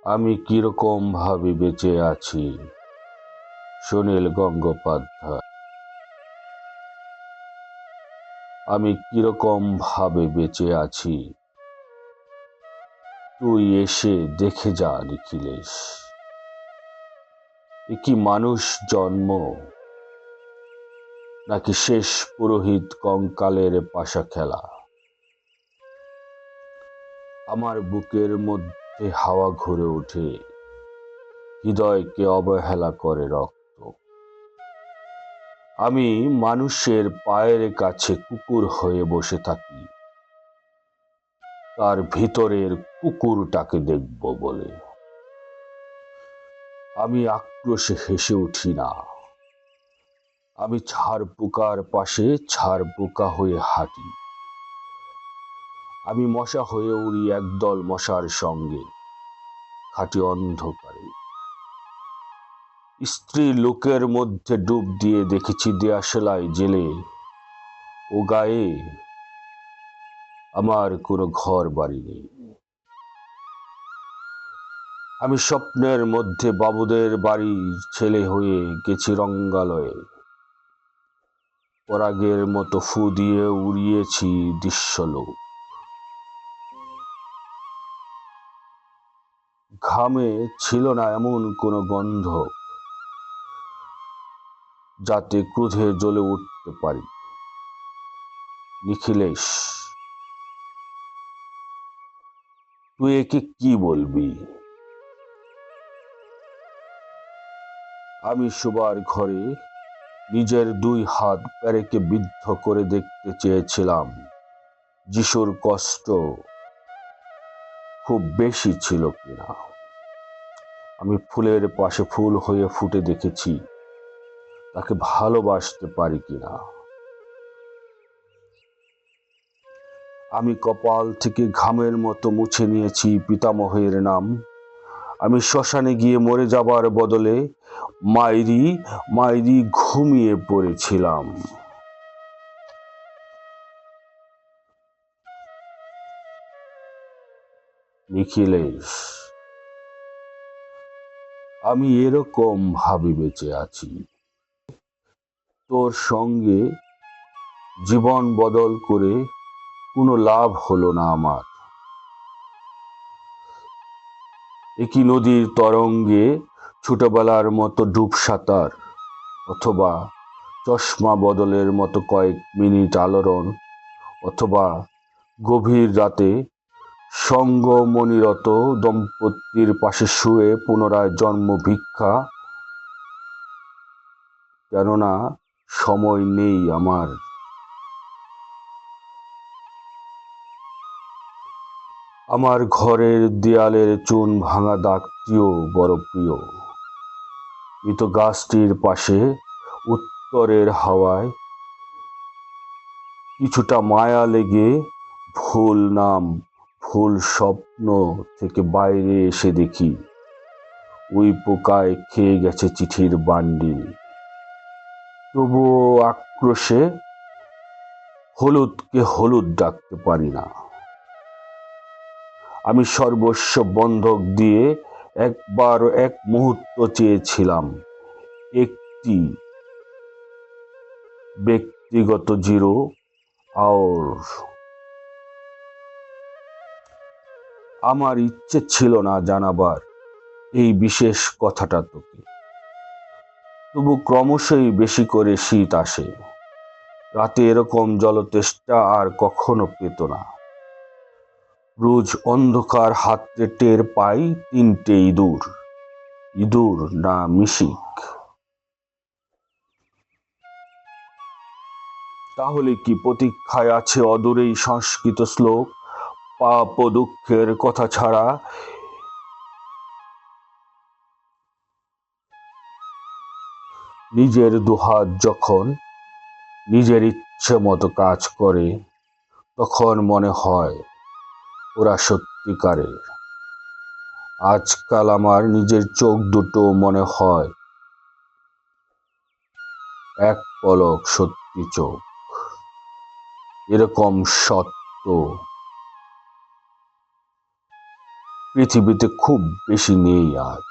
আমি কিরকম ভাবে বেঁচে আছি। সুনীল গঙ্গোপাধ্যায়। আমি কিরকম ভাবে বেঁচে আছি, তুই এসে দেখে যা নিখিলেশ। এ কি মানুষ জন্ম, নাকি শেষ পুরোহিত কঙ্কালের পাশা খেলা। আমার বুকের মধ্যে হাওয়া ঘুরে ওঠে, হৃদয়কে অবহেলা করে রক্ত। আমি মানুষের পায়ের কাছে কুকুর হয়ে বসে থাকি, তার ভিতরের কুকুরটাকে দেখব বলে। আমি আক্রোশে হেসে উঠি না, আমি ছাড় পোকার পাশে ছাড় পোকা হয়ে হাঁটি। আমি মশা হয়ে উড়ি একদল মশার সঙ্গে, খাঁটি অন্ধকারে। স্ত্রী লোকের মধ্যে ডুব দিয়ে দেখেছি দেয়াশালায় জেলে, ও গায়ে আমার কোনো ঘর বাড়ি নেই। আমি স্বপ্নের মধ্যে বাবুদের বাড়ির ছেলে হয়ে গেছি রঙ্গালয়ে, পরাগের মতো ফু দিয়ে উড়িয়েছি দৃশ্যলোক। ঘামে ছিল না এমন কোনো গন্ধ, যাতে ক্রোধে জ্বলে উঠতে পারি। নিখিলেশ, তুই একে কি বলবি? আমি শোবার ঘরে নিজের দুই হাত প্যারেকে বিদ্ধ করে দেখতে চেয়েছিলাম যিশুর কষ্ট খুব বেশি ছিল কিনা। আমি ফুলের পাশে ফুল হয়ে ফুটে দেখেছি তাকে ভালোবাসতে পারি কিনা। আমি কপাল থেকে ঘামের মতো মুছে নিয়েছি পিতামহের নাম। আমি শ্মশানে গিয়ে মরে যাবার বদলে মাইরি মাইরি ঘুমিয়ে পড়েছিলাম। নিখিলেশ, আমি এরকম ভাবে বেঁচে আছি, তোর সঙ্গে জীবন বদল করে কোনো লাভ হলো না আমার। একই নদীর তরঙ্গে ছোটবেলার মতো ডুব সাঁতার, অথবা চশমা বদলের মতো কয়েক মিনিট আলোড়ন, অথবা গভীর রাতে সঙ্গমনিরত দম্পতির পাশে শুয়ে পুনরায় জন্ম ভিক্ষা। কেননা সময় নেই আমার। আমার ঘরের দেয়ালের চুন ভাঙা দাগটিও বড় প্রিয়। মৃত গাছটির পাশে উত্তরের হাওয়ায় কিছুটা মায়া লেগে ভুল নাম ভুল স্বপ্ন থেকে বাইরে এসে দেখি ওই পোকায় খেয়ে গেছে চিঠির বান্ডিল। তবুও আক্রোশে হলুদকে হলুদ ডাকতে পারি না। আমি সর্বস্ব বন্ধক দিয়ে একবার এক মুহূর্ত চেয়েছিলাম একটি ব্যক্তিগত জিরো আওর। আমার ইচ্ছে ছিল না জানাবার এই বিশেষ কথাটা তোকে। তবু ক্রমশই বেশি করে শীত আসে। রাতে এরকম জলতেষ্টা আর কখনো পেত না। রোজ অন্ধকার হাতড়ে টের পাই তিনটে ইঁদুর, ইঁদুর না মিশিক। তাহলে কি প্রতীক্ষায় আছে অদূরেই সংস্কৃত শ্লোক, পাপ ও দুঃখের কথা ছাড়া? নিজের দুহাত যখন নিজের ইচ্ছে মতো কাজ করে, তখন মনে হয় ওরা সত্যিকারের। আজকাল আমার নিজের চোখ দুটো মনে হয় এক পলক সত্যি চোখ। এরকম সত্য পৃথিবীতে খুব বেশি নেই আজ।